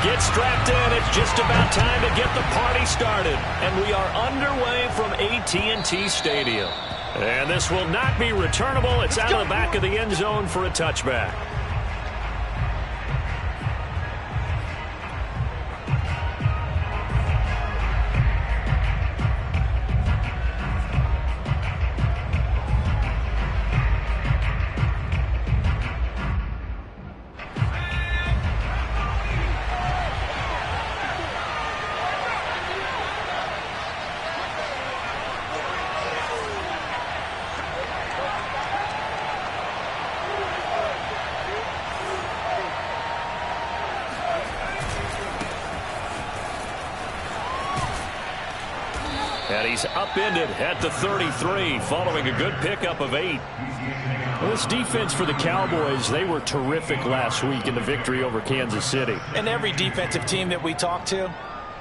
Get strapped in. It's just about time to get the party started. And we are underway from AT&T Stadium. And this will not be returnable. It's out of the back of the end zone for a touchback. And he's upended at the 33 following a good pickup of 8. Well, this defense for the Cowboys, they were terrific last week in the victory over Kansas City. And every defensive team that we talk to,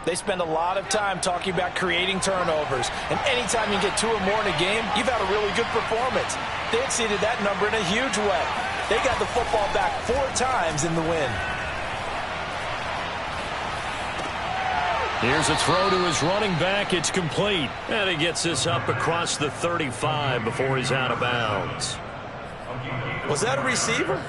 they spend a lot of time talking about creating turnovers. And anytime you get 2 or more in a game, you've had a really good performance. They exceeded that number in a huge way. They got the football back 4 times in the win. Here's a throw to his running back. It's complete. And he gets this up across the 35 before he's out of bounds. Was that a receiver?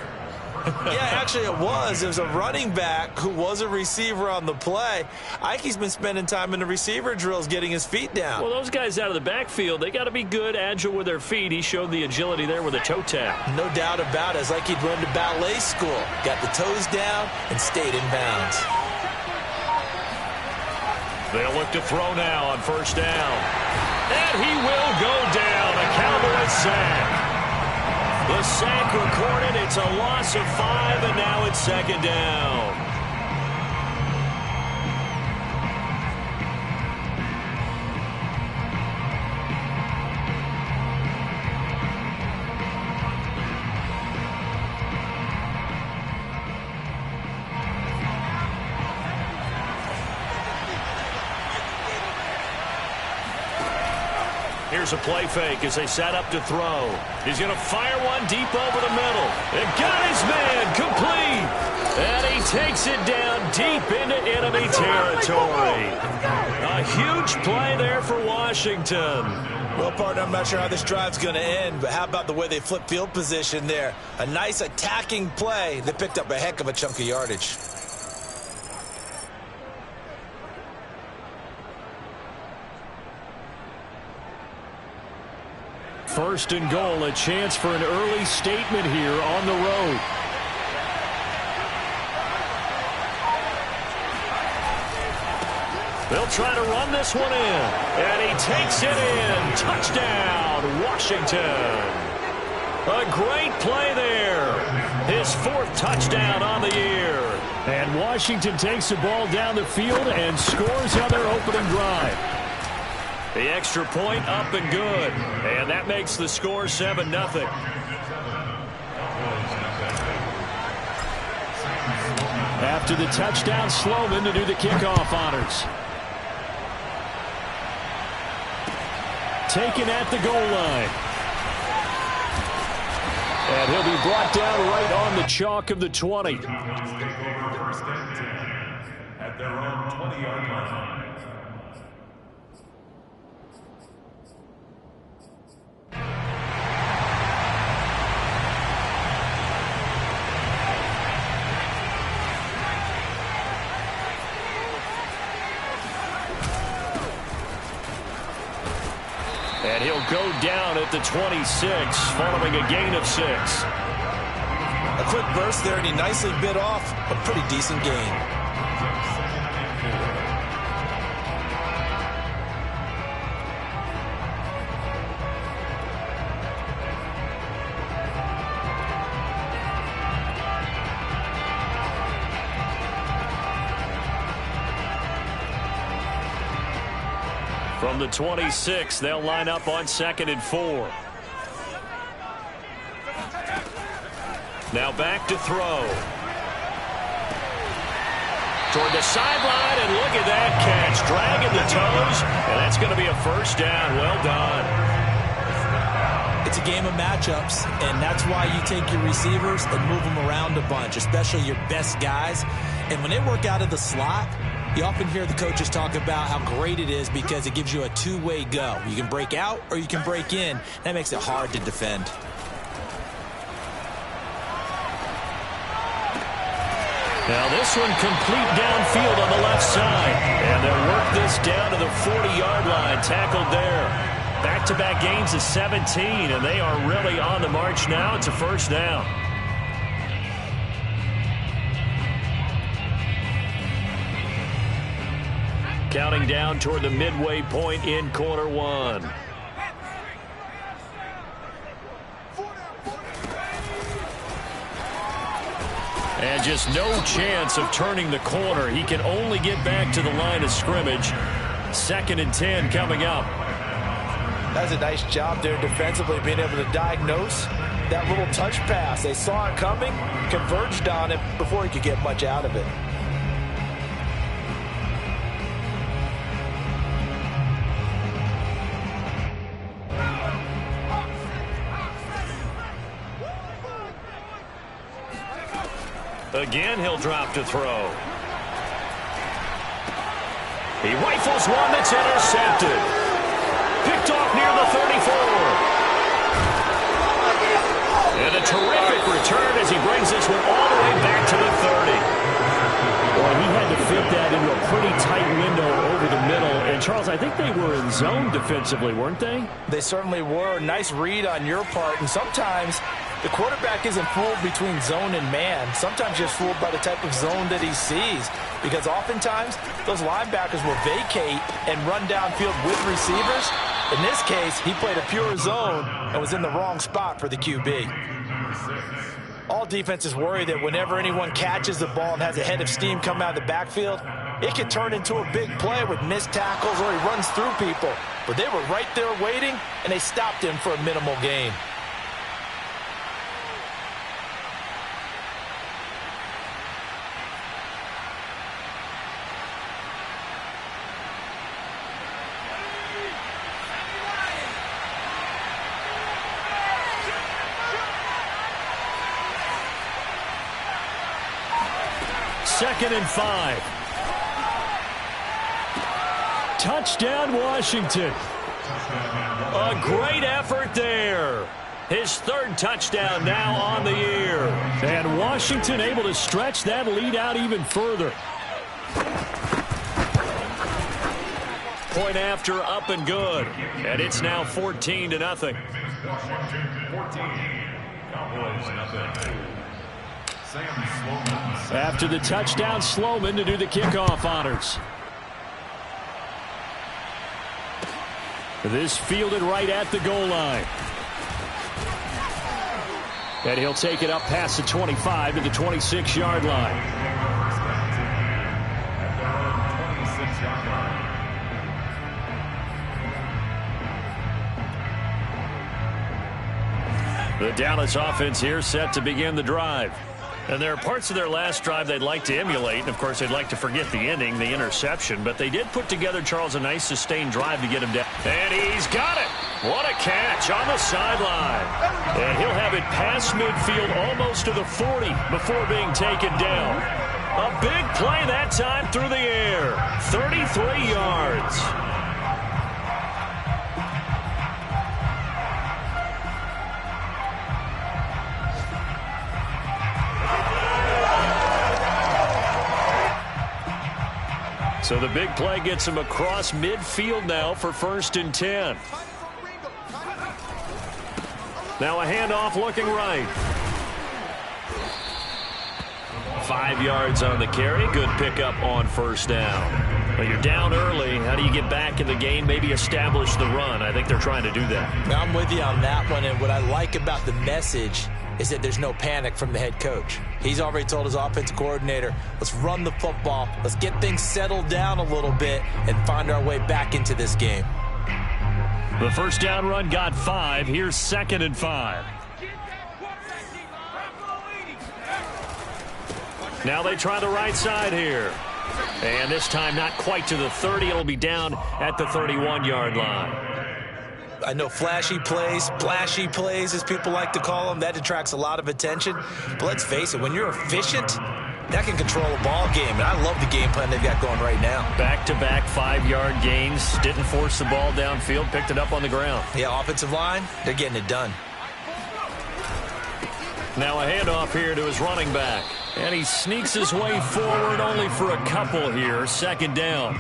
Yeah, actually it was. It was a running back who was a receiver on the play. Ike's been spending time in the receiver drills getting his feet down. Well, those guys out of the backfield, they got to be good, agile with their feet. He showed the agility there with a toe tap. No doubt about it. It's like he'd run to ballet school. Got the toes down and stayed in bounds. They'll look to throw now on first down. And he will go down. A Cowboys sack. The sack recorded. It's a loss of 5, and now it's second down. Here's a play fake as they set up to throw. He's going to fire one deep over the middle. And got his man complete. And he takes it down deep into enemy territory. A huge play there for Washington. Well, partner, I'm not sure how this drive's going to end, but how about the way they flip field position there? A nice attacking play. They picked up a heck of a chunk of yardage. First and goal, a chance for an early statement here on the road. They'll try to run this one in. And he takes it in. Touchdown, Washington. A great play there. His 4th touchdown on the year. And Washington takes the ball down the field and scores on their opening drive. The extra point up and good. And that makes the score 7-0. After the touchdown, Sloman to do the kickoff honors. Taken at the goal line. And he'll be brought down right on the chalk of the 20. At their own 20-yard line. And he'll go down at the 26 following a gain of 6. A quick burst there, and he nicely bit off a pretty decent gain. From the 26, they'll line up on 2nd and 4. Now back to throw. Toward the sideline, and look at that catch. Dragging the toes, and that's going to be a first down. Well done. It's a game of matchups, and that's why you take your receivers and move them around a bunch, especially your best guys. And when they work out of the slot, you often hear the coaches talk about how great it is because it gives you a two-way go. You can break out or you can break in. That makes it hard to defend. Now this one complete downfield on the left side. And they'll work this down to the 40-yard line. Tackled there. Back-to-back gains of 17, and they are really on the march now. It's a first down. Counting down toward the midway point in quarter one. And just no chance of turning the corner. He can only get back to the line of scrimmage. 2nd and 10 coming up. That's a nice job there defensively, being able to diagnose that little touch pass. They saw it coming, converged on it before he could get much out of it. Again, he'll drop to throw. He rifles one that's intercepted. Picked off near the 34. And a terrific return as he brings this one all the way back to the 30. Well, he had to fit that into a pretty tight window over the middle. And, Charles, I think they were in zone defensively, weren't they? They certainly were. Nice read on your part. And sometimes the quarterback isn't fooled between zone and man. Sometimes just fooled by the type of zone that he sees. Because oftentimes, those linebackers will vacate and run downfield with receivers. In this case, he played a pure zone and was in the wrong spot for the QB. All defenses worry that whenever anyone catches the ball and has a head of steam come out of the backfield, it can turn into a big play with missed tackles or he runs through people. But they were right there waiting, and they stopped him for a minimal gain. Second and 5. Touchdown, Washington. A great effort there. His 3rd touchdown now on the year. And Washington able to stretch that lead out even further. Point after, up and good. And it's now 14-0. Washington 14. Cowboys nothing. After the touchdown, Sloman to do the kickoff honors. This fielded right at the goal line. And he'll take it up past the 25 to the 26-yard line. The Dallas offense here set to begin the drive. And there are parts of their last drive they'd like to emulate. And, of course, they'd like to forget the ending, the interception. But they did put together, Charles, a nice sustained drive to get him down. And he's got it. What a catch on the sideline. And he'll have it past midfield almost to the 40 before being taken down. A big play that time through the air. 33 yards. So the big play gets him across midfield now for 1st and 10. Now a handoff looking right. 5 yards on the carry. Good pickup on 1st down. Well, you're down early. How do you get back in the game? Maybe establish the run. I think they're trying to do that. I'm with you on that one. And what I like about the message is that there's no panic from the head coach. He's already told his offensive coordinator, let's run the football, let's get things settled down a little bit and find our way back into this game. The 1st down run got 5. Here's 2nd and 5. Now they try the right side here. And this time not quite to the 30. It'll be down at the 31-yard line. I know flashy plays, splashy plays, as people like to call them, that attracts a lot of attention. But let's face it, when you're efficient, that can control a ball game, and I love the game plan they've got going right now. Back-to-back 5-yard gains. Didn't force the ball downfield. Picked it up on the ground. Yeah, offensive line, they're getting it done. Now a handoff here to his running back. And he sneaks his way forward only for a couple here. Second down.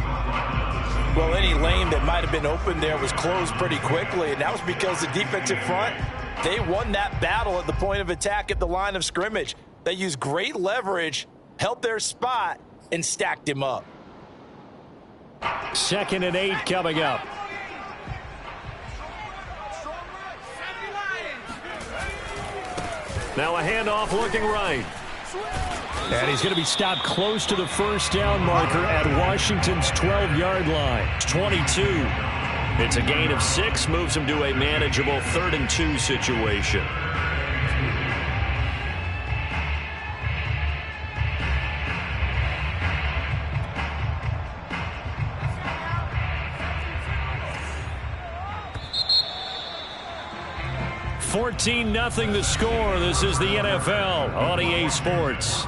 Well, any lane that might have been open there was closed pretty quickly, and that was because the defensive front, they won that battle at the point of attack at the line of scrimmage. They used great leverage, held their spot, and stacked him up. 2nd and 8 coming up. Now a handoff looking right. And he's going to be stopped close to the first down marker at Washington's 12-yard line. 22. It's a gain of 6, moves him to a manageable 3rd and 2 situation. $14-0 the score. This is the NFL on EA Sports.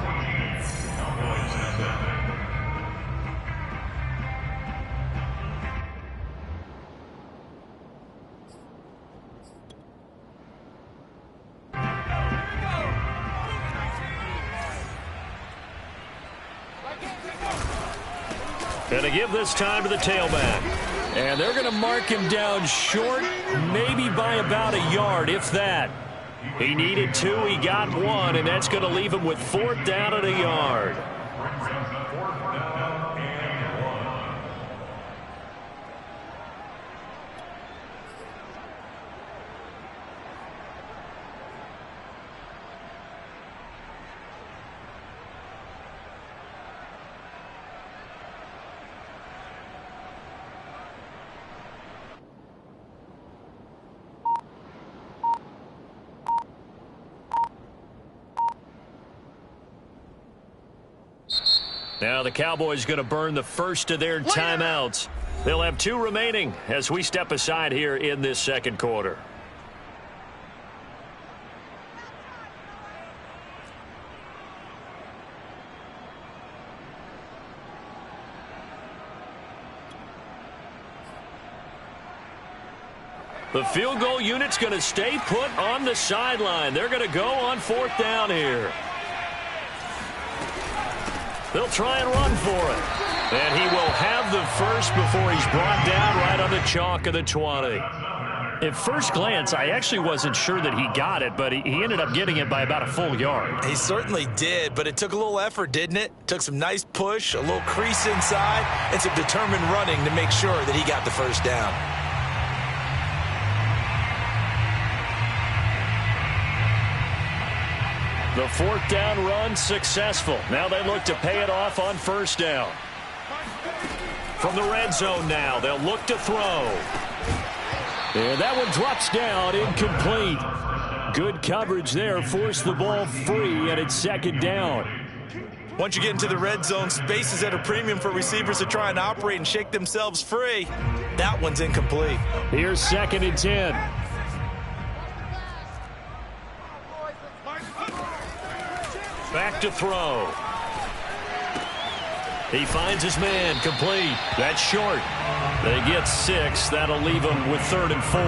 Going to give this time to the tailback. And they're going to mark him down short, maybe by about a yard, if that. He needed 2, he got 1, and that's going to leave him with 4th down and a yard. Now the Cowboys going to burn the first of their timeouts. They'll have 2 remaining as we step aside here in this second quarter. The field goal unit's going to stay put on the sideline. They're going to go on 4th down here. They'll try and run for it. And he will have the first before he's brought down right on the chalk of the 20. At first glance, I actually wasn't sure that he got it, but he ended up getting it by about a full yard. He certainly did, but it took a little effort, didn't it? Took some nice push, a little crease inside, and some determined running to make sure that he got the first down. The 4th down run successful. Now they look to pay it off on 1st down. From the red zone now, they'll look to throw. And that one drops down, incomplete. Good coverage there, forced the ball free, and it's 2nd down. Once you get into the red zone, space is at a premium for receivers to try and operate and shake themselves free. That one's incomplete. Here's 2nd and 10. Back to throw. He finds his man, complete. That's short. They get 6. That'll leave them with 3rd and 4.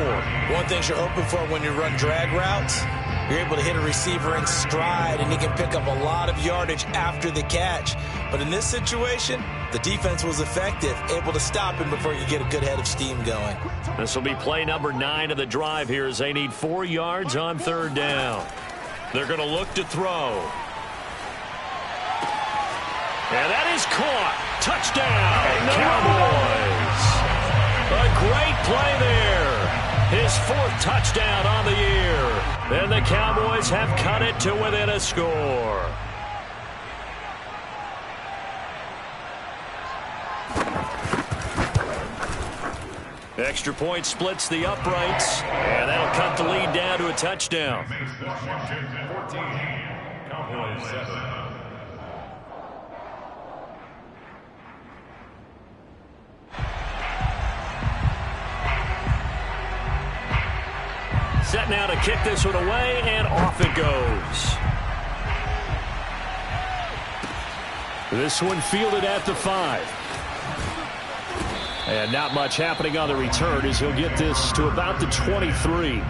One thing you're hoping for when you run drag routes, you're able to hit a receiver in stride, and he can pick up a lot of yardage after the catch. But in this situation, the defense was effective, able to stop him before he could get a good head of steam going. This will be play number 9 of the drive here as they need 4 yards on 3rd down. They're going to look to throw. And that is caught. Touchdown, Cowboys. A great play there. His 4th touchdown on the year. And the Cowboys have cut it to within a score. Extra point splits the uprights. And that'll cut the lead down to a touchdown. Washington 14, Cowboys 7. Set now to kick this one away, and off it goes. This one fielded at the 5. And not much happening on the return as he'll get this to about the 23.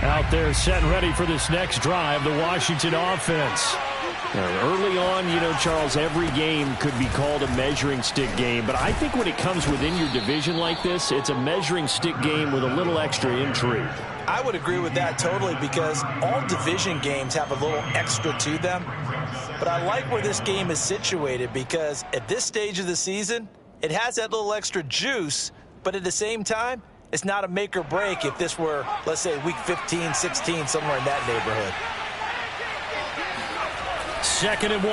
Out there set and ready for this next drive, the Washington offense. Now, early on, you know, Charles, every game could be called a measuring stick game. But I think when it comes within your division like this, it's a measuring stick game with a little extra intrigue. I would agree with that totally because all division games have a little extra to them. But I like where this game is situated because at this stage of the season, it has that little extra juice, but at the same time, it's not a make or break if this were, let's say, week 15, 16, somewhere in that neighborhood. 2nd and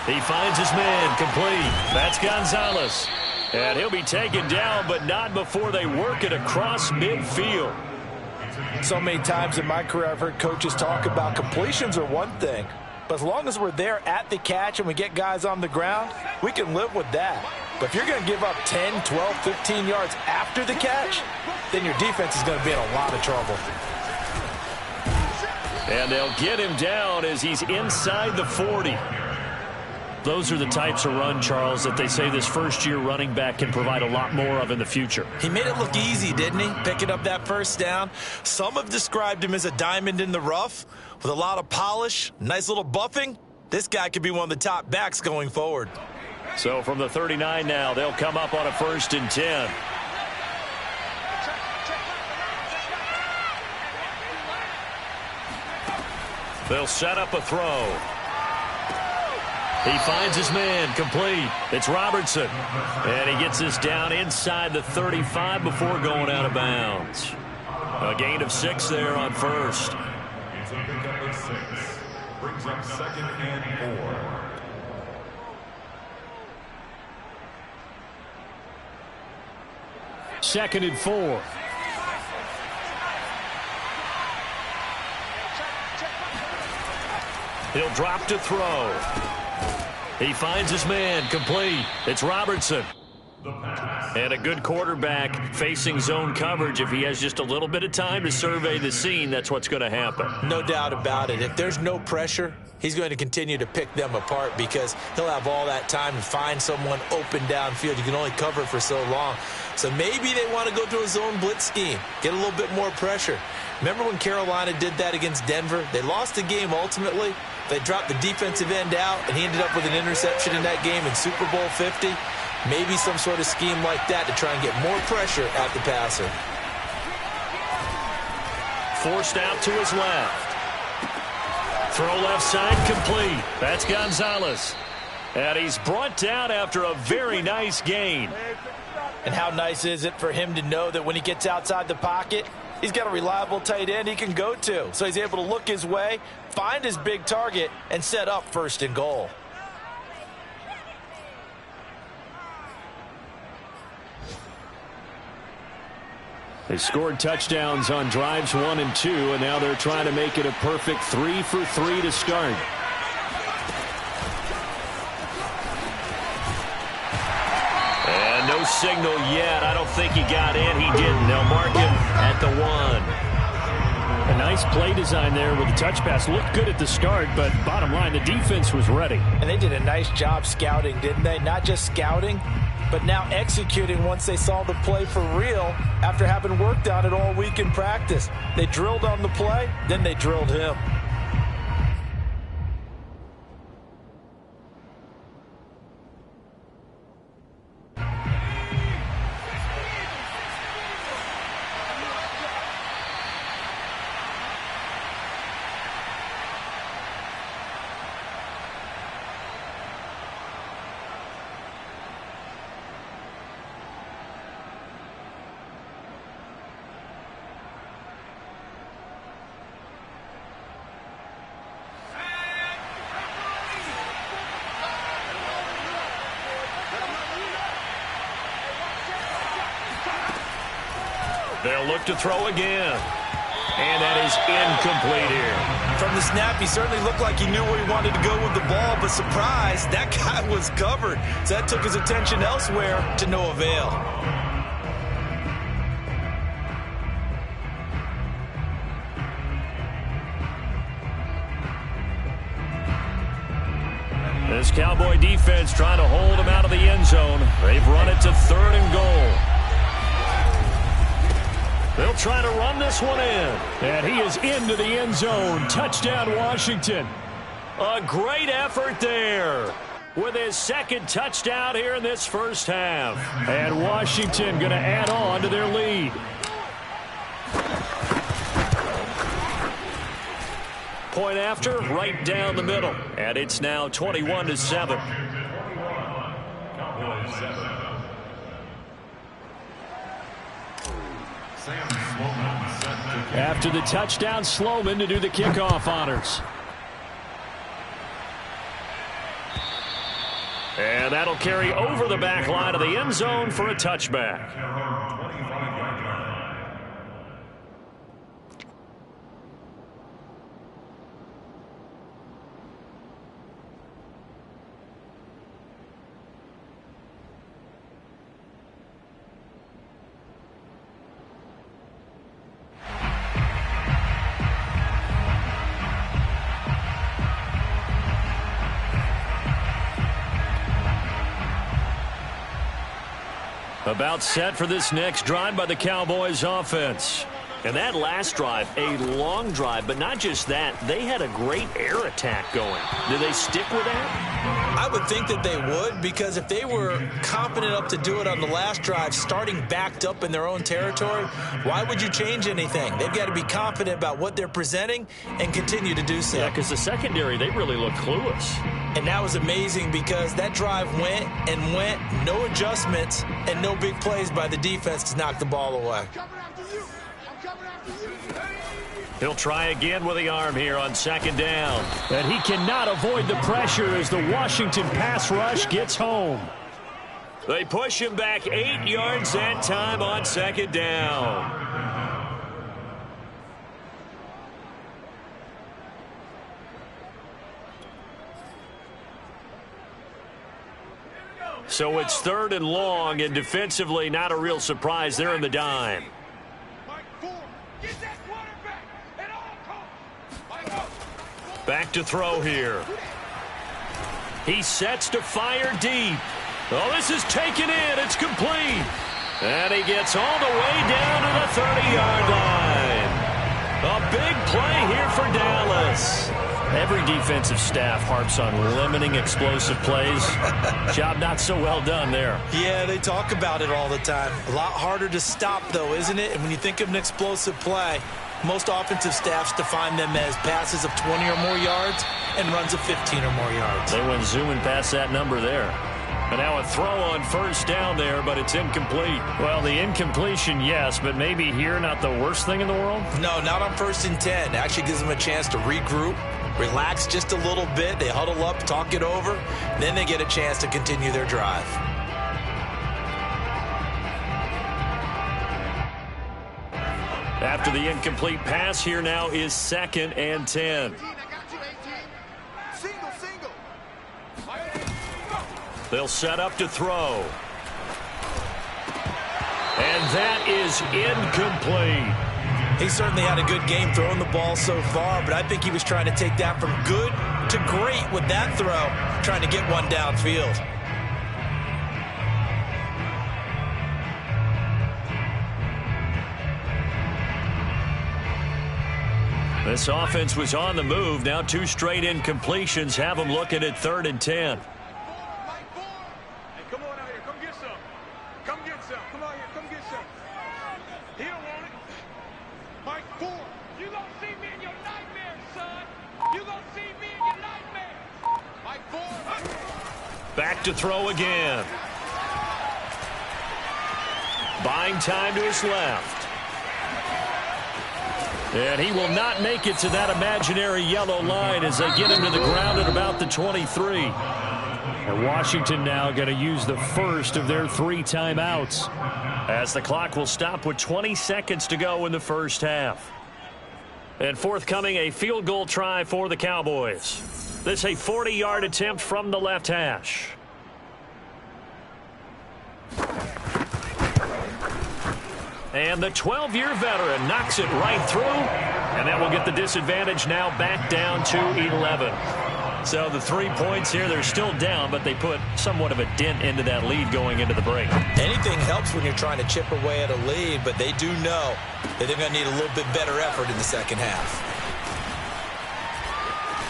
1. He finds his man complete. That's Gonzalez. And he'll be taken down, but not before they work it across midfield. So many times in my career, I've heard coaches talk about completions are one thing. But as long as we're there at the catch and we get guys on the ground, we can live with that. But if you're going to give up 10, 12, 15 yards after the catch, then your defense is going to be in a lot of trouble. And they'll get him down as he's inside the 40. Those are the types of run, Charles, that they say this first-year running back can provide a lot more of in the future. He made it look easy, didn't he? Picking up that first down. Some have described him as a diamond in the rough with a lot of polish, nice little buffing. This guy could be one of the top backs going forward. So from the 39 now, they'll come up on a 1st and 10. They'll set up a throw. He finds his man complete. It's Robertson. And he gets this down inside the 35 before going out of bounds. A gain of 6 there on 1st. It's a pickup of 6. Brings up 2nd and 4. Second and 4. He'll drop to throw. He finds his man complete. It's Robertson. And a good quarterback facing zone coverage. If he has just a little bit of time to survey the scene, that's what's going to happen. No doubt about it. If there's no pressure, he's going to continue to pick them apart because he'll have all that time to find someone open downfield. You can only cover for so long. So maybe they want to go to a zone blitz scheme, get a little bit more pressure. Remember when Carolina did that against Denver? They lost the game ultimately. They dropped the defensive end out, and he ended up with an interception in that game in Super Bowl 50. Maybe some sort of scheme like that to try and get more pressure at the passer. Forced out to his left. Throw left side complete. That's Gonzalez. And he's brought down after a very nice gain. And how nice is it for him to know that when he gets outside the pocket, he's got a reliable tight end he can go to. So he's able to look his way, find his big target, and set up 1st and goal. They scored touchdowns on drives 1 and 2, and now they're trying to make it a perfect 3 for 3 to start. And no signal yet. I don't think he got in. He didn't. They'll mark him at the 1. A nice play design there with the touch pass. Looked good at the start, but bottom line, the defense was ready. And they did a nice job scouting, didn't they? Not just scouting, but now executing once they saw the play for real after having worked on it all week in practice. They drilled on the play, then they drilled him. They'll look to throw again. And that is incomplete here. From the snap, he certainly looked like he knew where he wanted to go with the ball, but surprise, that guy was covered. So that took his attention elsewhere to no avail. This Cowboy defense trying to hold him out of the end zone. They've run it to 3rd and goal. They'll try to run this one in. And he is into the end zone. Touchdown, Washington. A great effort there with his 2nd touchdown here in this first half. And Washington going to add on to their lead. Point after, right down the middle. And it's now 21-7. After the touchdown, Sloman to do the kickoff honors. And that'll carry over the back line of the end zone for a touchback. About set for this next drive by the Cowboys offense. And that last drive, a long drive, but not just that. They had a great air attack going. Do they stick with that? I would think that they would, because if they were confident enough to do it on the last drive, starting backed up in their own territory, why would you change anything? They've got to be confident about what they're presenting and continue to do so. Yeah, because the secondary, they really look clueless. And that was amazing because that drive went and went, no adjustments and no big plays by the defense to knock the ball away. He'll try again with the arm here on 2nd down. And he cannot avoid the pressure as the Washington pass rush gets home. They push him back 8 yards that time on 2nd down. So it's 3rd and long, and defensively not a real surprise. They're in the dime. Back to throw here. He sets to fire deep. Oh, this is taken in. It's complete. And he gets all the way down to the 30-yard line. A big play here for Dallas. Every defensive staff harps on limiting explosive plays. Job not so well done there. Yeah, they talk about it all the time. A lot harder to stop, though, isn't it? And when you think of an explosive play, most offensive staffs define them as passes of 20 or more yards and runs of 15 or more yards. They went zooming past that number there. And now a throw on 1st down there, but it's incomplete. Well, the incompletion, yes, but maybe here not the worst thing in the world? No, not on 1st and 10. It actually gives them a chance to regroup, relax just a little bit. They huddle up, talk it over, then they get a chance to continue their drive. After the incomplete pass, here now is 2nd and 10. They'll set up to throw. And that is incomplete. He certainly had a good game throwing the ball so far, but I think he was trying to take that from good to great with that throw, trying to get one downfield. This offense was on the move. Now 2 straight incompletions have them looking at 3rd and 10. Back to throw again. Buying time to his left. And he will not make it to that imaginary yellow line as they get him to the ground at about the 23. And Washington now going to use the first of their 3 timeouts. as the clock will stop with 20 seconds to go in the first half. And forthcoming, a field goal try for the Cowboys. This a 40-yard attempt from the left hash. And the 12-year veteran knocks it right through, and that will get the disadvantage now back down to 11. So the 3 points here, they're still down, but they put somewhat of a dent into that lead going into the break. Anything helps when you're trying to chip away at a lead, but they do know that they're going to need a little bit better effort in the second half.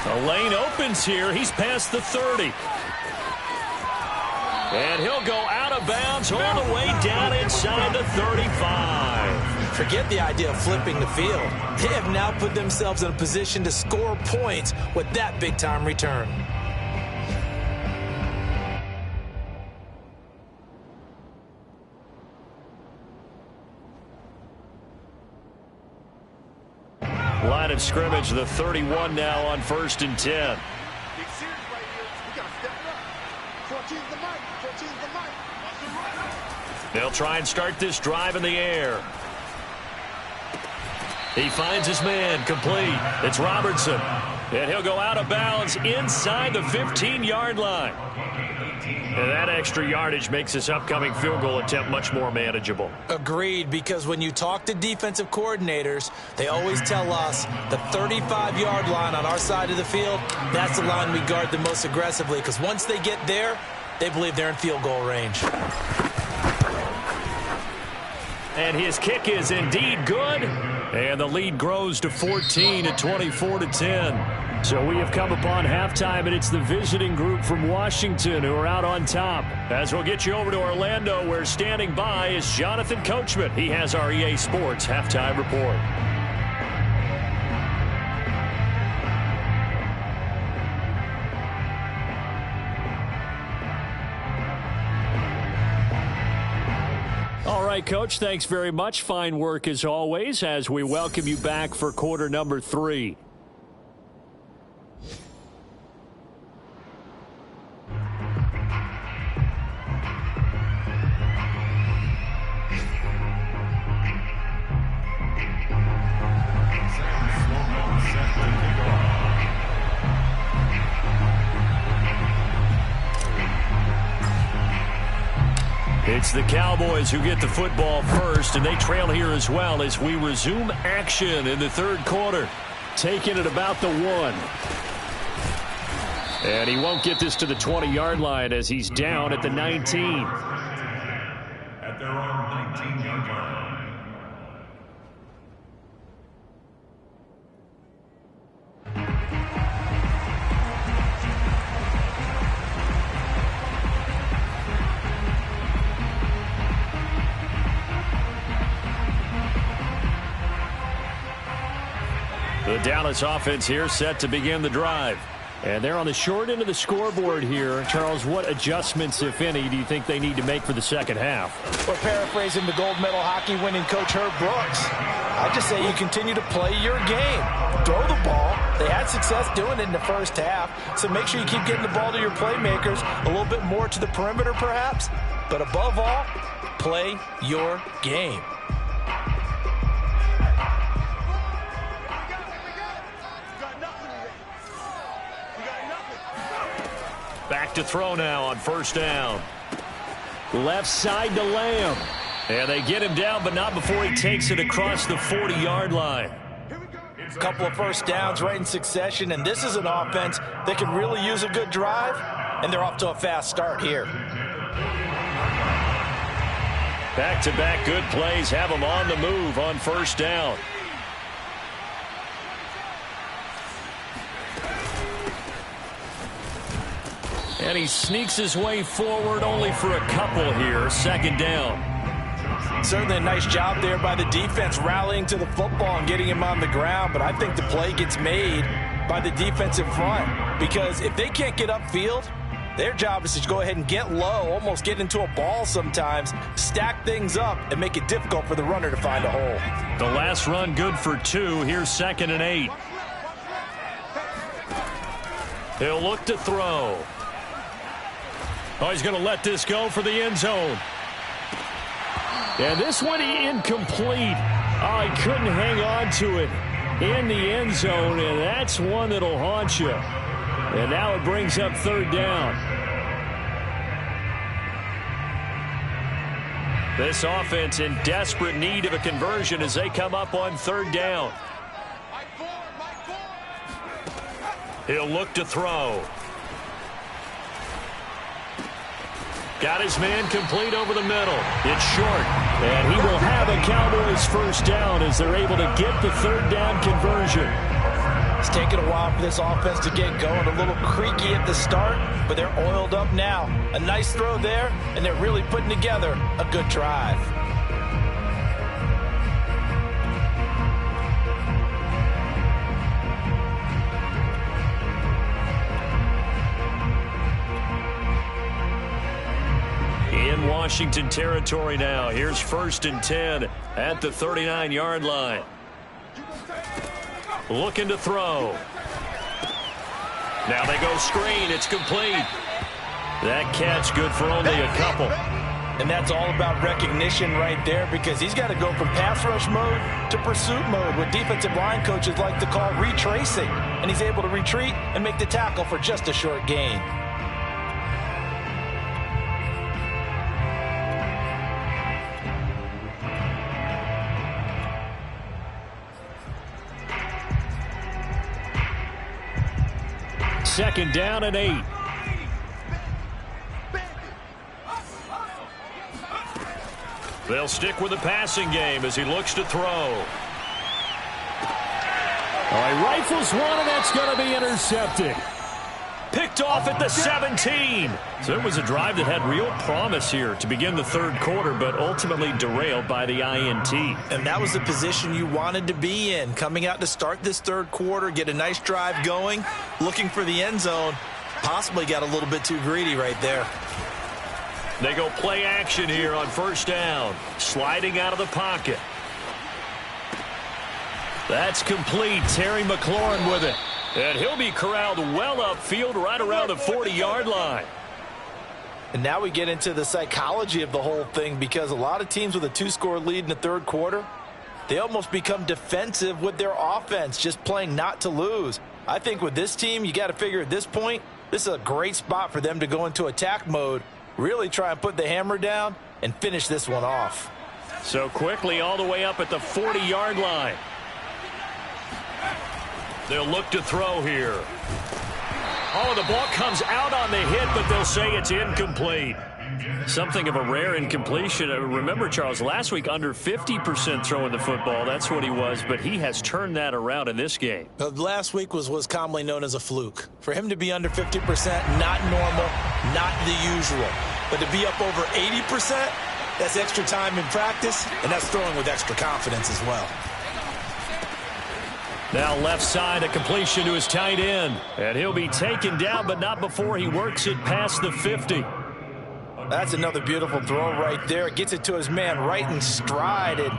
The lane opens here. He's past the 30. And he'll go out of bounds all the way down inside the 35. Forget the idea of flipping the field. They have now put themselves in a position to score points with that big-time return. Line of scrimmage, the 31 now on 1st and 10. They'll try and start this drive in the air. He finds his man, complete. It's Robertson. And he'll go out of bounds inside the 15-yard line. And that extra yardage makes this upcoming field goal attempt much more manageable. Agreed, because when you talk to defensive coordinators, they always tell us the 35-yard line on our side of the field, that's the line we guard the most aggressively, because once they get there, they believe they're in field goal range. And his kick is indeed good. And the lead grows to 14 at 24-10. So we have come upon halftime, and it's the visiting group from Washington who are out on top. As we'll get you over to Orlando, where standing by is Jonathan Coachman. He has our EA Sports halftime report. All right, Coach, thanks very much. Fine work as always as we welcome you back for quarter number 3. It's the Cowboys who get the football first, and they trail here as well as we resume action in the third quarter. Taking it about the 1. And he won't get this to the 20-yard line as he's down at the 19. At their own 19-yard line. The Dallas offense here set to begin the drive. And they're on the short end of the scoreboard here. Charles, what adjustments, if any, do you think they need to make for the second half? We're paraphrasing the gold medal hockey winning coach Herb Brooks. I just say you continue to play your game. Throw the ball. They had success doing it in the first half. So make sure you keep getting the ball to your playmakers, a little bit more to the perimeter perhaps. But above all, play your game. Back to throw now on first down. Left side to Lamb. And they get him down, but not before he takes it across the 40-yard line. A couple of first downs right in succession, and this is an offense that can really use a good drive, and they're off to a fast start here. Back-to-back good plays have him on the move on first down. And he sneaks his way forward only for a couple here. Second down. Certainly a nice job there by the defense rallying to the football and getting him on the ground. But I think the play gets made by the defensive front. Because if they can't get upfield, their job is to go ahead and get low, almost get into a ball sometimes, stack things up, and make it difficult for the runner to find a hole. The last run good for 2. Here's 2nd and 8. He'll look to throw. Oh, he's going to let this go for the end zone. And this one incomplete. Oh, he couldn't hang on to it in the end zone, and that's one that'll haunt you. And now it brings up third down. This offense in desperate need of a conversion as they come up on third down. He'll look to throw. Got his man complete over the middle. It's short. And he will have a Cowboys first down as they're able to get the third down conversion. It's taken a while for this offense to get going. A little creaky at the start, but they're oiled up now. A nice throw there, and they're really putting together a good drive. In Washington territory now. Here's 1st and 10 at the 39-yard line. Looking to throw. Now they go screen. It's complete. That catch good for only a couple. And that's all about recognition right there, because he's got to go from pass rush mode to pursuit mode, what defensive line coaches like to call retracing. And he's able to retreat and make the tackle for just a short gain. Second down and 8. They'll stick with the passing game as he looks to throw. All right, rifles one, and that's going to be intercepted. Picked off at the 17. So it was a drive that had real promise here to begin the third quarter, but ultimately derailed by the INT. And that was the position you wanted to be in, coming out to start this third quarter, get a nice drive going, looking for the end zone. Possibly got a little bit too greedy right there. They go play action here on first down. Sliding out of the pocket. That's complete. Terry McLaurin with it. And he'll be corralled well upfield right around the 40-yard line. And now we get into the psychology of the whole thing, because a lot of teams with a 2-score lead in the third quarter, they almost become defensive with their offense, just playing not to lose. I think with this team, you got to figure at this point, this is a great spot for them to go into attack mode, really try and put the hammer down and finish this one off. So quickly all the way up at the 40-yard line. They'll look to throw here. Oh, the ball comes out on the hit, but they'll say it's incomplete. Something of a rare incompletion. Remember, Charles, last week under 50% throwing the football. That's what he was, but he has turned that around in this game. Last week was commonly known as a fluke. For him to be under 50%, not normal, not the usual. But to be up over 80%, that's extra time in practice, and that's throwing with extra confidence as well. Now left side, a completion to his tight end. And he'll be taken down, but not before he works it past the 50. That's another beautiful throw right there. Gets it to his man right in stride. And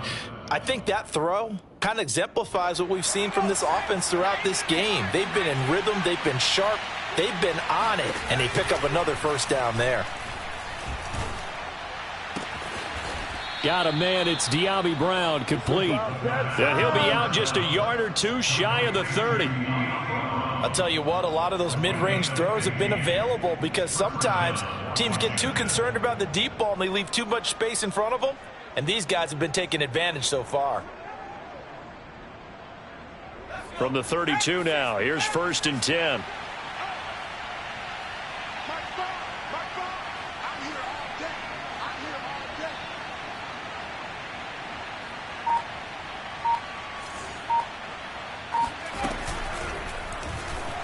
I think that throw kind of exemplifies what we've seen from this offense throughout this game. They've been in rhythm. They've been sharp. They've been on it. And they pick up another first down there. Got a man. It's Diaby Brown, complete. And he'll be out just a yard or two shy of the 30. I'll tell you what, a lot of those mid-range throws have been available, because sometimes teams get too concerned about the deep ball and they leave too much space in front of them. And these guys have been taking advantage so far. From the 32 now, here's 1st and 10.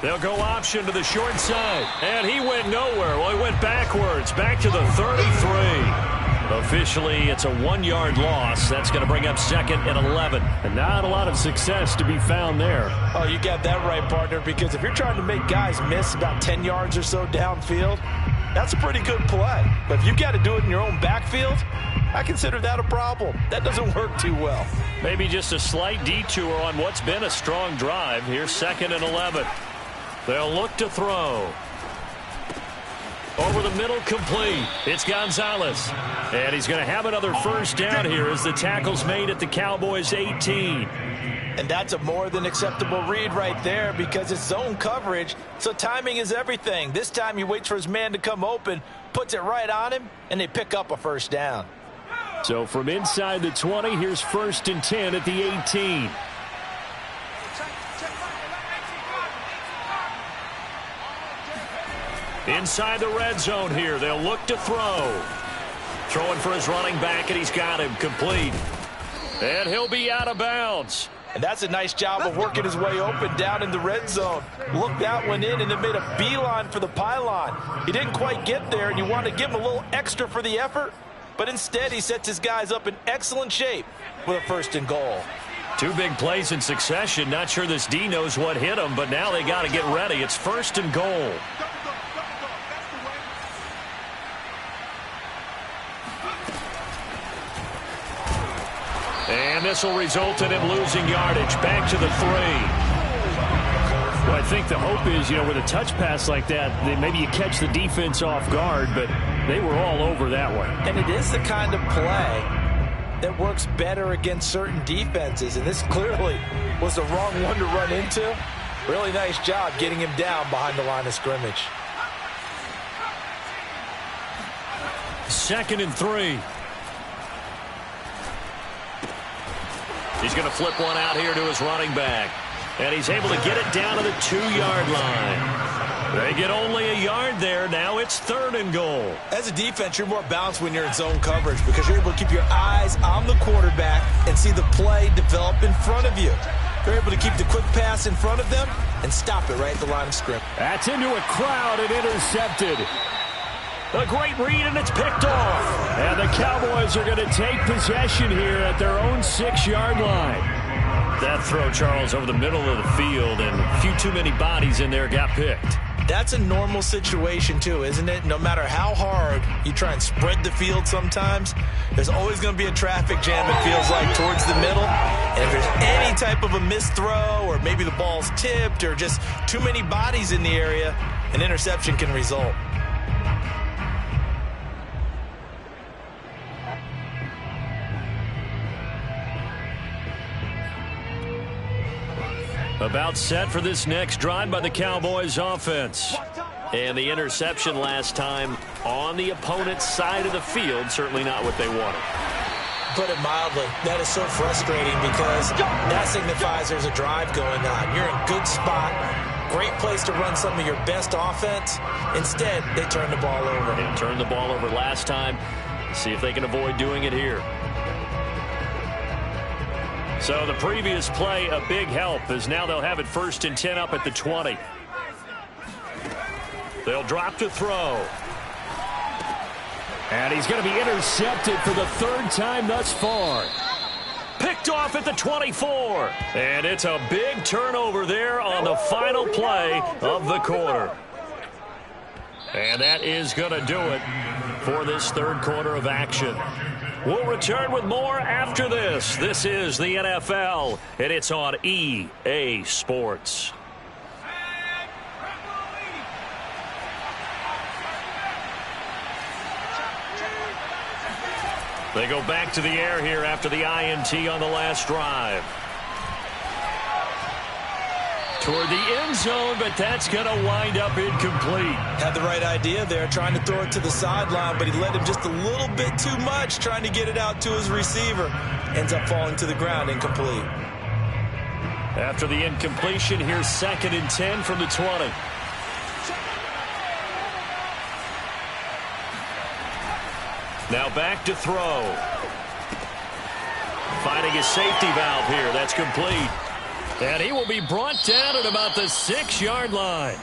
They'll go option to the short side. And he went nowhere. Well, he went backwards, back to the 33. Officially, it's a 1-yard loss. That's going to bring up 2nd and 11. And not a lot of success to be found there. Oh, you got that right, partner, because if you're trying to make guys miss about 10 yards or so downfield, that's a pretty good play. But if you've got to do it in your own backfield, I consider that a problem. That doesn't work too well. Maybe just a slight detour on what's been a strong drive. Here's 2nd and 11. They'll look to throw. Over the middle, complete. It's Gonzalez. And he's going to have another first down here as the tackle's made at the Cowboys' 18. And that's a more than acceptable read right there because it's zone coverage, so timing is everything. This time he waits for his man to come open, puts it right on him, and they pick up a first down. So from inside the 20, here's 1st and 10 at the 18. Inside the red zone here, they'll look to throw. Throwing for his running back, and he's got him complete. And he'll be out of bounds. And that's a nice job of working his way open down in the red zone. Looked out, went in, and then made a beeline for the pylon. He didn't quite get there, and you want to give him a little extra for the effort. But instead, he sets his guys up in excellent shape with a 1st and goal. 2 big plays in succession. Not sure this D knows what hit him, but now they got to get ready. It's 1st and goal. And this will result in him losing yardage. Back to the 3. Well, I think the hope is, with a touch pass like that, maybe you catch the defense off guard, but they were all over that one. And it is the kind of play that works better against certain defenses, and this clearly was the wrong one to run into. Really nice job getting him down behind the line of scrimmage. 2nd and 3. He's going to flip one out here to his running back. And he's able to get it down to the 2-yard line. They get only a yard there. Now it's 3rd and goal. As a defense, you're more balanced when you're in zone coverage because you're able to keep your eyes on the quarterback and see the play develop in front of you. You're able to keep the quick pass in front of them and stop it right at the line of scrimmage. That's into a crowd and intercepted. A great read, and it's picked off. And the Cowboys are going to take possession here at their own 6-yard line. That throw, Charles, over the middle of the field, and a few too many bodies in there got picked. That's a normal situation, too, isn't it? No matter how hard you try and spread the field sometimes, there's always going to be a traffic jam, it feels like, towards the middle. And if there's any type of a missed throw or maybe the ball's tipped or just too many bodies in the area, an interception can result. About set for this next drive by the Cowboys offense. And the interception last time on the opponent's side of the field, certainly not what they wanted. Put it mildly, that is so frustrating because that signifies there's a drive going on. You're in a good spot, great place to run some of your best offense. Instead, they turn the ball over. They turned the ball over last time. See if they can avoid doing it here. So the previous play, a big help, as now they'll have it 1st and 10 up at the 20. They'll drop to throw. And he's going to be intercepted for the 3rd time thus far. Picked off at the 24. And it's a big turnover there on the final play of the quarter. And that is going to do it for this 3rd quarter of action. We'll return with more after this. This is the NFL, and it's on EA Sports. They go back to the air here after the INT on the last drive. Toward the end zone, but that's going to wind up incomplete. Had the right idea there, trying to throw it to the sideline, but he led him just a little bit too much, trying to get it out to his receiver. Ends up falling to the ground, incomplete. After the incompletion, here's 2nd and 10 from the 20. Now back to throw. Finding his safety valve here. That's complete. And he will be brought down at about the 6-yard line.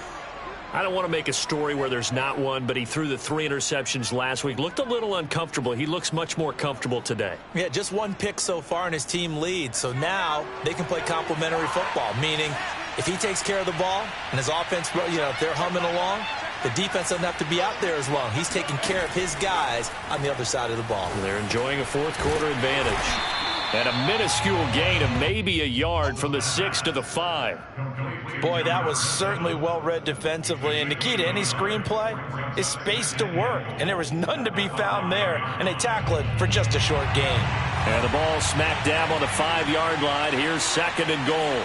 I don't want to make a story where there's not one, but he threw the 3 interceptions last week. Looked a little uncomfortable. He looks much more comfortable today. Yeah, just 1 pick so far and his team leads. So now they can play complementary football, meaning if he takes care of the ball and his offense, if they're humming along, the defense doesn't have to be out there as long. He's taking care of his guys on the other side of the ball. And they're enjoying a 4th quarter advantage. And a minuscule gain of maybe a yard from the 6 to the 5. Boy, that was certainly well-read defensively. And the key to any screenplay is space to work. And there was none to be found there. And they tackle it for just a short gain. And the ball smack dab on the 5-yard line. Here's 2nd and goal.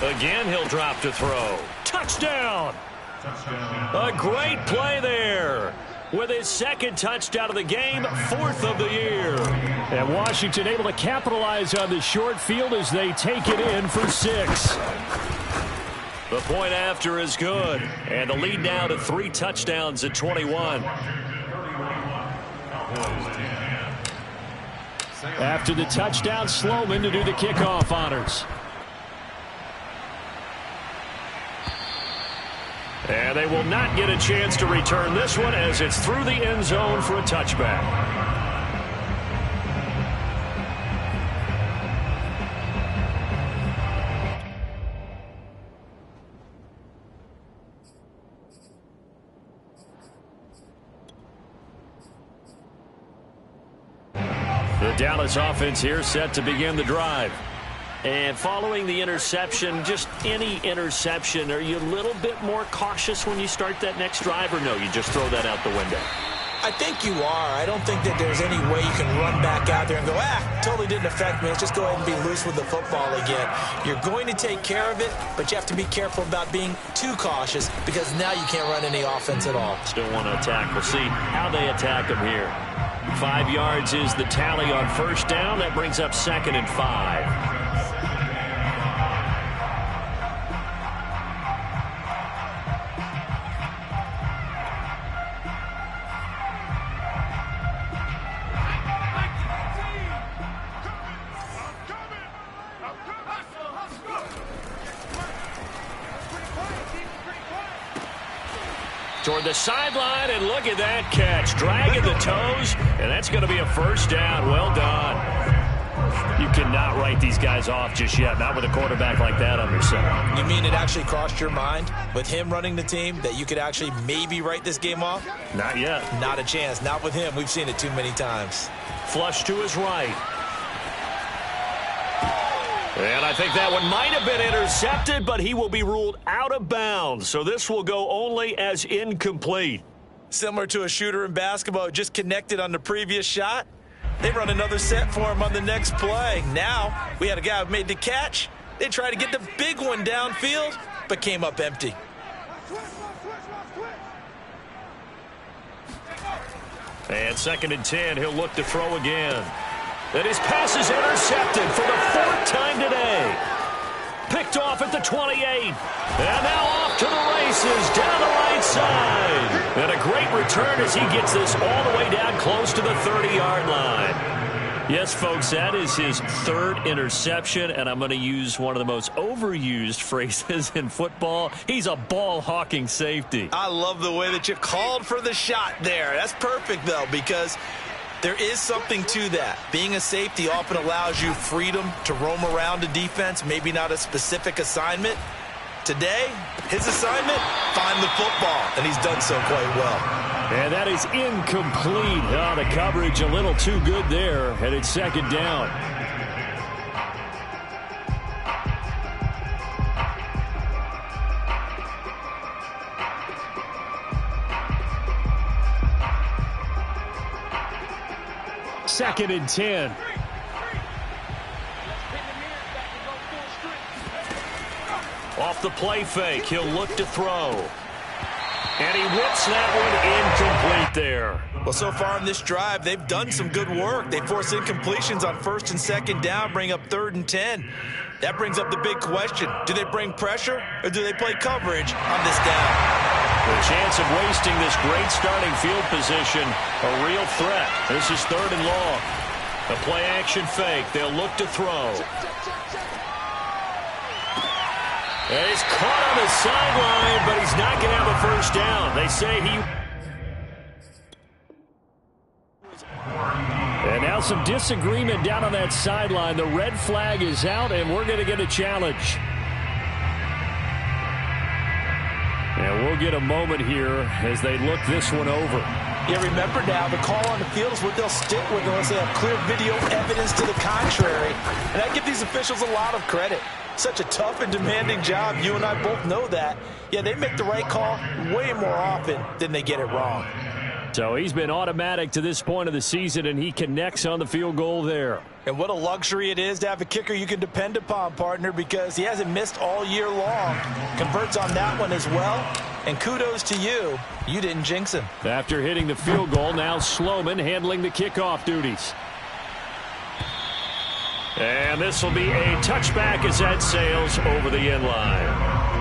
Again, he'll drop to throw. Touchdown! A great play there. With his 2nd touchdown of the game, 4th of the year. And Washington able to capitalize on the short field as they take it in for 6. The point after is good. And the lead now to 3 touchdowns at 21. After the touchdown, Sloman to do the kickoff honors. And they will not get a chance to return this one as it's through the end zone for a touchback. The Dallas offense here set to begin the drive. And following the interception, just any interception, are you a little bit more cautious when you start that next drive, or no, you just throw that out the window? I think you are. I don't think that there's any way you can run back out there and go, totally didn't affect me. Let's just go ahead and be loose with the football again. You're going to take care of it, but you have to be careful about being too cautious because now you can't run any offense at all. Still want to attack. We'll see how they attack them here. 5 yards is the tally on 1st down. That brings up 2nd and 5. Toward the sideline, and look at that catch. Dragging the toes, and that's going to be a 1st down. Well done. You cannot write these guys off just yet, not with a quarterback like that under center. You mean it actually crossed your mind with him running the team that you could actually maybe write this game off? Not yet. Not a chance. Not with him. We've seen it too many times. Flush to his right. And I think that one might have been intercepted, but he will be ruled out of bounds. So this will go only as incomplete. Similar to a shooter in basketball who just connected on the previous shot. They run another set for him on the next play. Now, we had a guy who made the catch. They tried to get the big one downfield, but came up empty. And 2nd and 10, he'll look to throw again. And his pass is intercepted for the 4th time today. Picked off at the 28. And now off to the races down the right side. And a great return as he gets this all the way down close to the 30-yard line. Yes, folks, that is his 3rd interception, and I'm going to use one of the most overused phrases in football. He's a ball-hawking safety. I love the way that you called for the shot there. That's perfect, though, because there is something to that. Being a safety often allows you freedom to roam around the defense, maybe not a specific assignment. Today, his assignment, find the football, and he's done so quite well. And that is incomplete. Oh, the coverage a little too good there, and it's 2nd down. Second and 10. Off the play fake, he'll look to throw. And he whips that one incomplete there. Well, so far in this drive, they've done some good work. They force incompletions on 1st and 2nd down, bring up 3rd and 10. That brings up the big question. Do they bring pressure or do they play coverage on this down? The chance of wasting this great starting field position, a real threat. This is 3rd and long. A play action fake. They'll look to throw. And he's caught on the sideline, but he's not going to have a 1st down. They say he... And now some disagreement down on that sideline. The red flag is out, and we're going to get a challenge. And we'll get a moment here as they look this one over. Yeah, remember now, the call on the field is what they'll stick with unless they have clear video evidence to the contrary. And I give these officials a lot of credit. Such a tough and demanding job. You and I both know that. Yeah, they make the right call way more often than they get it wrong. So he's been automatic to this point of the season, and he connects on the field goal there. And what a luxury it is to have a kicker you can depend upon, partner, because he hasn't missed all year long. Converts on that one as well. And kudos to you. You didn't jinx him. After hitting the field goal, now Sloman handling the kickoff duties. And this will be a touchback as that sails over the end line.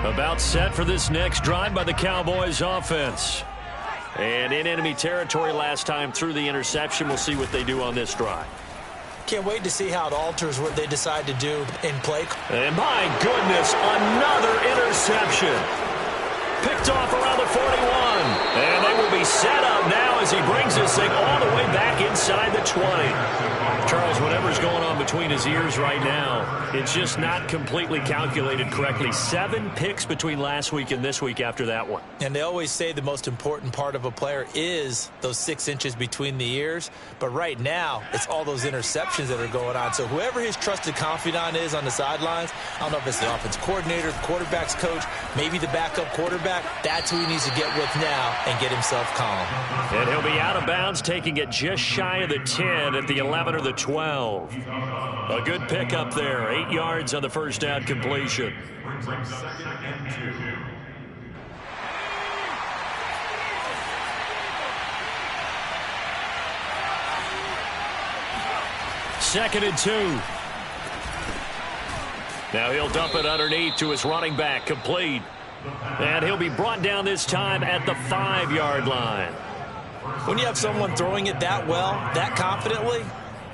About set for this next drive by the Cowboys offense. And in enemy territory last time through the interception. We'll see what they do on this drive. Can't wait to see how it alters what they decide to do in play. And my goodness, another interception. Picked off around the 41. And they will be set up now as he brings this thing all the way back inside the 20. Charles, whatever's going on between his ears right now, it's just not completely calculated correctly. 7 picks between last week and this week after that one. And they always say the most important part of a player is those 6 inches between the ears. But right now, it's all those interceptions that are going on. So whoever his trusted confidant is on the sidelines, I don't know if it's the offense coordinator, the quarterback's coach, maybe the backup quarterback, that's who he needs to get with now and get himself calm. And he'll be out of bounds, taking it just shy of the 10 at the 11 or the 12. A good pickup there. 8 yards on the first down completion. Brings up 2nd and 2. Second and 2. Now he'll dump it underneath to his running back, complete. And he'll be brought down this time at the 5-yard line. When you have someone throwing it that well, that confidently,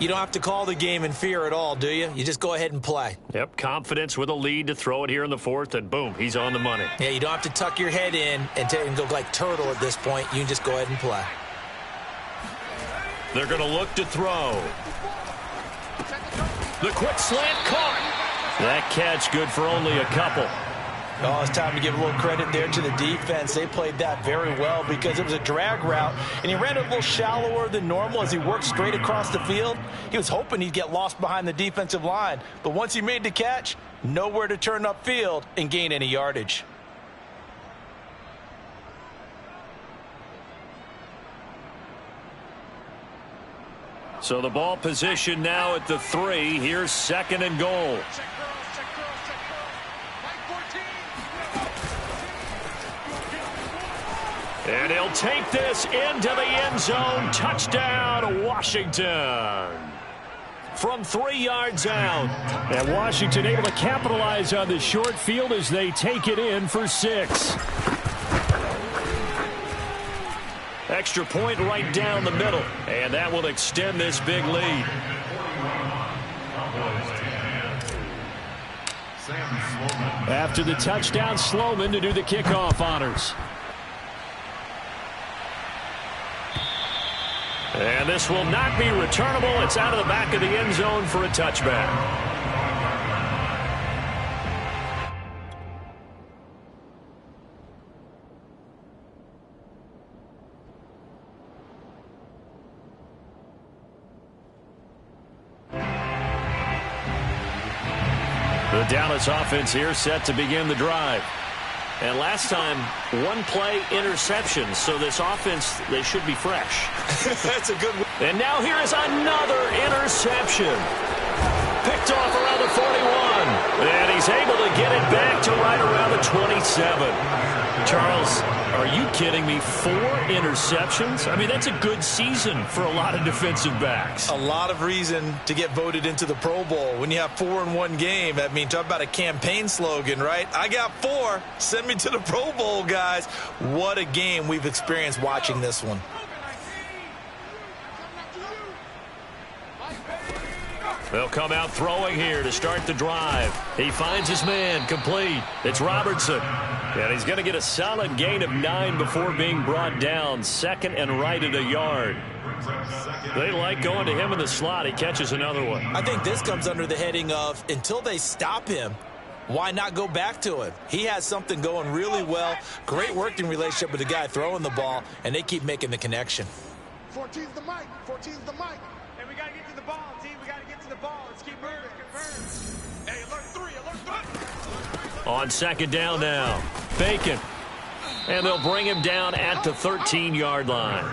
you don't have to call the game in fear at all, do you? You just go ahead and play. Yep, confidence with a lead to throw it here in the 4th, and boom, he's on the money. Yeah, you don't have to tuck your head in and go like turtle at this point. You can just go ahead and play. They're going to look to throw. The quick slant caught. That catch good for only a couple. Oh, it's time to give a little credit there to the defense. They played that very well because it was a drag route, and he ran it a little shallower than normal as he worked straight across the field. He was hoping he'd get lost behind the defensive line, but once he made the catch, nowhere to turn upfield and gain any yardage. So the ball position now at the 3. Here's 2nd and goal. And he'll take this into the end zone. Touchdown, Washington. From 3 yards out. And Washington able to capitalize on the short field as they take it in for 6. Extra point right down the middle. And that will extend this big lead. After the touchdown, Sloman to do the kickoff honors. And this will not be returnable. It's out of the back of the end zone for a touchback. The Dallas offense here set to begin the drive. And last time, 1-play interception. So this offense, they should be fresh. That's a good one. And now here is another interception. Picked off around the 41. And he's able to get it back to right around the 27. Charles, are you kidding me? 4 interceptions? I mean, that's a good season for a lot of defensive backs. A lot of reason to get voted into the Pro Bowl. When you have 4 in one game, I mean, talk about a campaign slogan, right? I got 4. Send me to the Pro Bowl, guys. What a game we've experienced watching this one. They'll come out throwing here to start the drive. He finds his man, complete. It's Robertson. And he's going to get a solid gain of 9 before being brought down. Second and right at a yard. They like going to him in the slot. He catches another one. I think this comes under the heading of until they stop him, why not go back to him? He has something going really well. Great working relationship with the guy throwing the ball, and they keep making the connection. 14's the mic. 14's the mic. Hey, we got to get to the ball, team. We got to get to the ball. Let's keep moving. Hey, alert 3, alert 3. On second down now. Bacon. And they'll bring him down at the 13-yard line.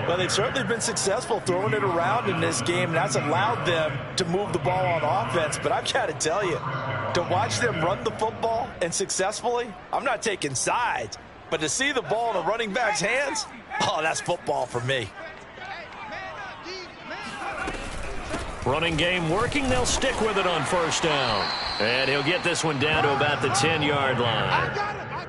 Well, they've certainly been successful throwing it around in this game, and that's allowed them to move the ball on offense. But I've got to tell you, to watch them run the football and successfully, I'm not taking sides. But to see the ball in a running back's hands, oh, that's football for me. Running game working. They'll stick with it on first down. And he'll get this one down to about the 10-yard line.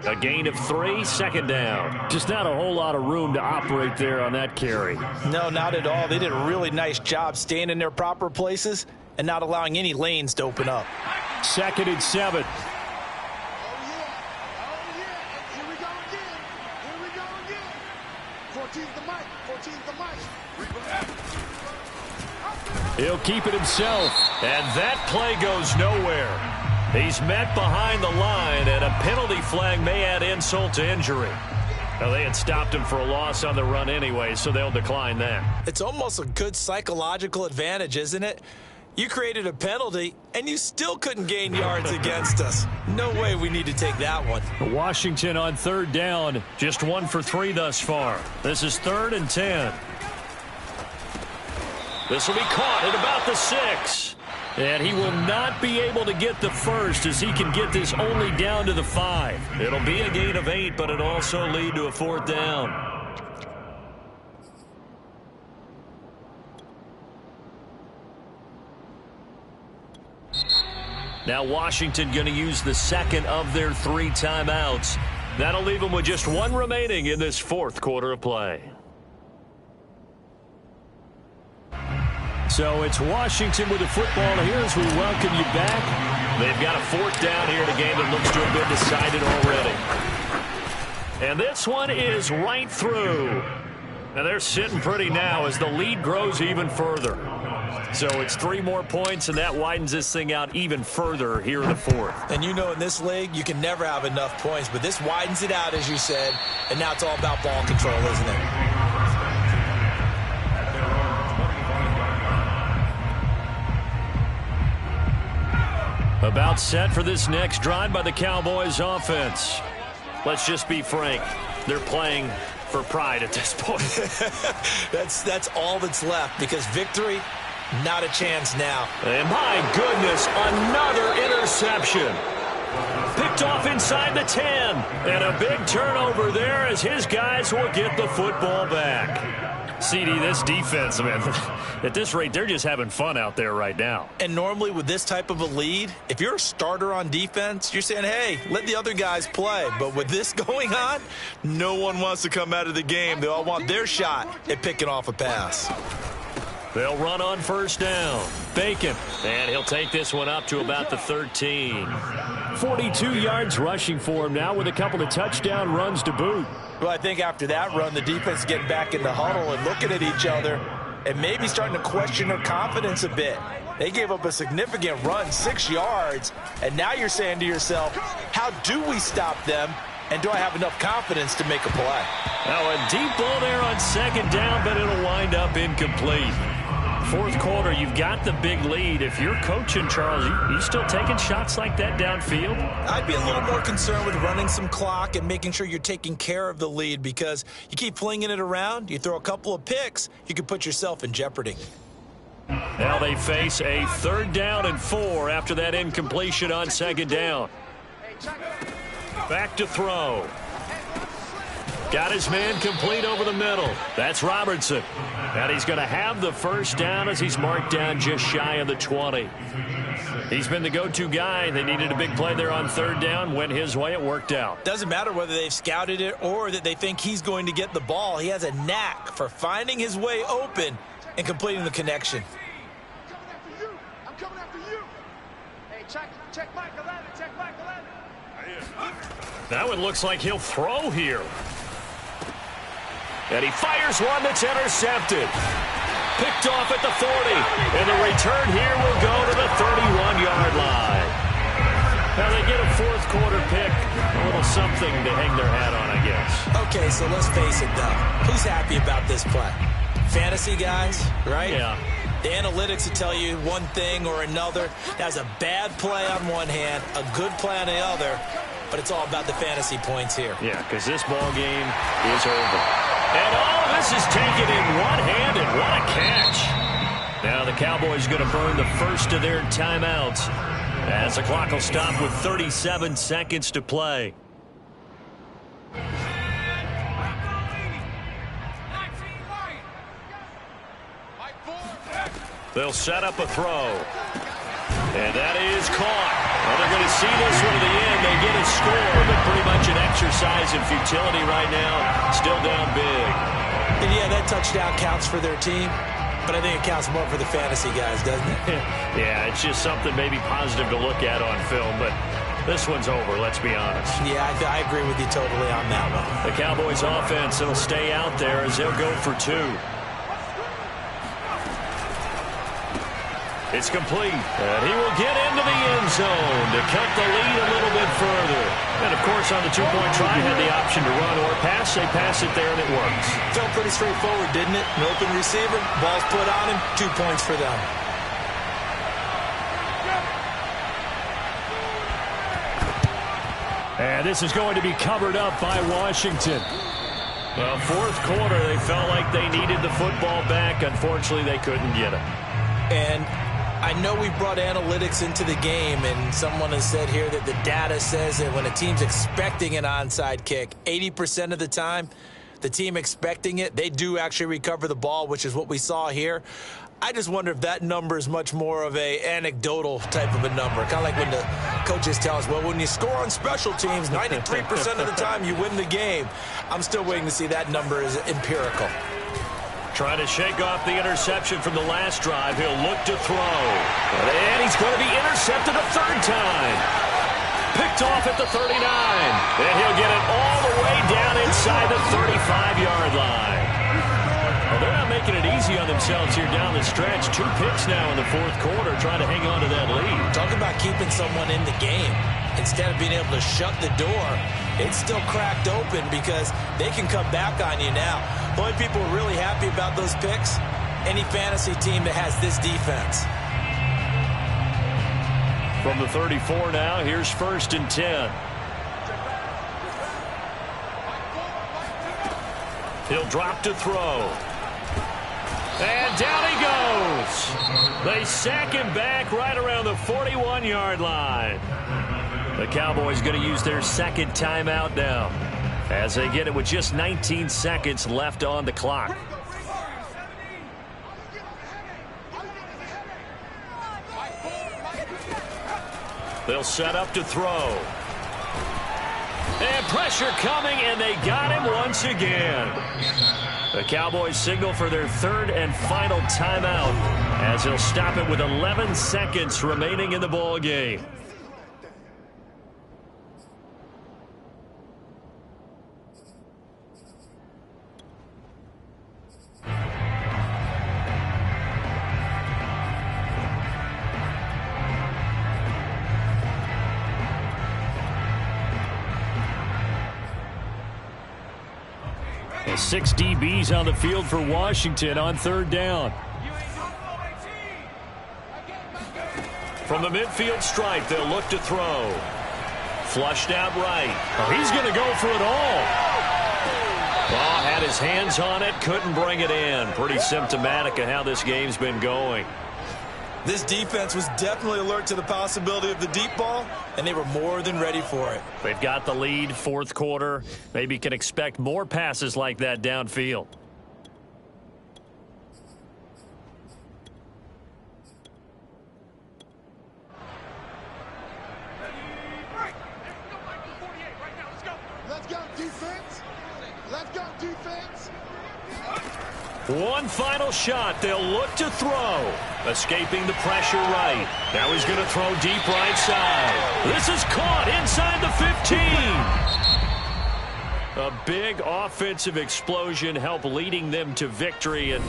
A gain of 3, second down. Just not a whole lot of room to operate there on that carry. No, not at all. They did a really nice job staying in their proper places and not allowing any lanes to open up. 2nd and 7. Oh, yeah. Here we go again. Here we go again. 14's the mic. 14's the mic. He'll keep it himself. And that play goes nowhere. He's met behind the line, and a penalty flag may add insult to injury. Now, they had stopped him for a loss on the run anyway, so they'll decline that. It's almost a good psychological advantage, isn't it? You created a penalty, and you still couldn't gain yards against us. No way we need to take that one. Washington on third down, just 1 for 3 thus far. This is 3rd and 10. This will be caught at about the 6. And he will not be able to get the first as he can get this only down to the 5. It'll be a gain of 8, but it'll also lead to a 4th down. Now Washington going to use the second of their 3 timeouts. That'll leave them with just 1 remaining in this 4th quarter of play. So it's Washington with the football here as we welcome you back. They've got a 4th down here in a game that looks to have been decided already. And this one is right through. And they're sitting pretty now as the lead grows even further. So it's 3 more points, and that widens this thing out even further here in the 4th. And you know in this league, you can never have enough points, but this widens it out, as you said, and now it's all about ball control, isn't it? About set for this next drive by the Cowboys offense. Let's just be frank. They're playing for pride at this point. That's all that's left, because victory, not a chance now. And my goodness, another interception. Picked off inside the 10. And a big turnover there as his guys will get the football back. CD, this defense, man, at this rate, they're just having fun out there right now. And normally with this type of a lead, if you're a starter on defense, you're saying, hey, let the other guys play. But with this going on, no one wants to come out of the game. They all want their shot at picking off a pass. They'll run on first down. Bacon. And he'll take this one up to about the 13. 42 yards rushing for him now with a couple of touchdown runs to boot. Well, I think after that run, the defense is getting back in the huddle and looking at each other and maybe starting to question their confidence a bit. They gave up a significant run, 6 yards, and now you're saying to yourself, how do we stop them, and do I have enough confidence to make a play? Now a deep ball there on second down, but it'll wind up incomplete. 4th quarter, you've got the big lead. If you're coaching, Charles, you still taking shots like that downfield? I'd be a little more concerned with running some clock and making sure you're taking care of the lead, because you keep flinging it around, you throw a couple of picks, you can put yourself in jeopardy. Now they face a 3rd down and 4 after that incompletion on second down. Back to throw. Got his man complete over the middle. That's Robertson. And he's going to have the first down as he's marked down just shy of the 20. He's been the go-to guy. They needed a big play there on 3rd down. Went his way. It worked out. Doesn't matter whether they've scouted it or that they think he's going to get the ball. He has a knack for finding his way open and completing the connection. Check Mike 11. Check Mike 11. That one looks like he'll throw here. And he fires one that's intercepted. Picked off at the 40. And the return here will go to the 31-yard line. Now they get a fourth quarter pick. A little something to hang their hat on, I guess. Okay, so let's face it, though. Who's happy about this play? Fantasy guys, right? Yeah. The analytics will tell you one thing or another. That's a bad play on one hand, a good play on the other, but it's all about the fantasy points here. Yeah, because this ball game is over. And all this is taken in one hand, and what a catch. Now the Cowboys going to burn the first of their timeouts as the clock will stop with 37 seconds to play. They'll set up a throw. And that is caught. Well, they're going to see this one to the end. They get a score, but pretty much an exercise in futility right now. Still down big. And yeah, that touchdown counts for their team, but I think it counts more for the fantasy guys, doesn't it? Yeah, it's just something maybe positive to look at on film, but this one's over, let's be honest. Yeah, I agree with you totally on that one. The Cowboys offense, it'll stay out there as they'll go for two. It's complete, and he will get into the end zone to cut the lead a little bit further. And, of course, on the two-point try, had the option to run or pass. They pass it there, and it works. Felt pretty straightforward, didn't it? An open receiver, ball's put on him, 2 points for them. And this is going to be covered up by Washington. Well, fourth quarter, they felt like they needed the football back. Unfortunately, they couldn't get it. And I know we brought analytics into the game, and someone has said here that the data says that when a team's expecting an onside kick, 80% of the time, the team expecting it, they do actually recover the ball, which is what we saw here. I just wonder if that number is much more of a anecdotal type of a number. Kind of like when the coaches tell us, well, when you score on special teams, 93% of the time you win the game. I'm still waiting to see that number is empirical. Trying to shake off the interception from the last drive. He'll look to throw. And he's going to be intercepted a third time. Picked off at the 39. And he'll get it all the way down inside the 35-yard line. Well, they're not making it easy on themselves here down the stretch. 2 picks now in the fourth quarter, trying to hang on to that lead. Talk about keeping someone in the game. Instead of being able to shut the door, it's still cracked open because they can come back on you now. The only people really happy about those picks, any fantasy team that has this defense. From the 34 now, here's 1st and 10. He'll drop to throw. And down he goes. They sack him back right around the 41-yard line. The Cowboys going to use their second timeout now as they get it with just 19 seconds left on the clock. They'll set up to throw. And pressure coming, and they got him once again. The Cowboys signal for their third and final timeout as they'll stop it with 11 seconds remaining in the ball game. Six DBs on the field for Washington on third down. From the midfield stripe, they'll look to throw. Flushed out right. Oh, he's going to go for it all. Oh, had his hands on it, couldn't bring it in. Pretty symptomatic of how this game's been going. This defense was definitely alert to the possibility of the deep ball, and they were more than ready for it. They've got the lead, fourth quarter. Maybe can expect more passes like that downfield. Let's go, defense. Let's go, defense. One final shot. They'll look to throw. Escaping the pressure right. Now he's going to throw deep right side. This is caught inside the 15. A big offensive explosion helped leading them to victory. And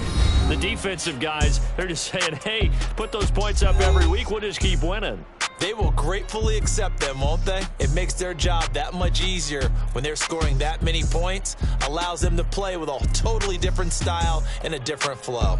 the defensive guys, they're just saying, hey, put those points up every week. We'll just keep winning. They will gratefully accept them, won't they? It makes their job that much easier when they're scoring that many points. Allows them to play with a totally different style and a different flow.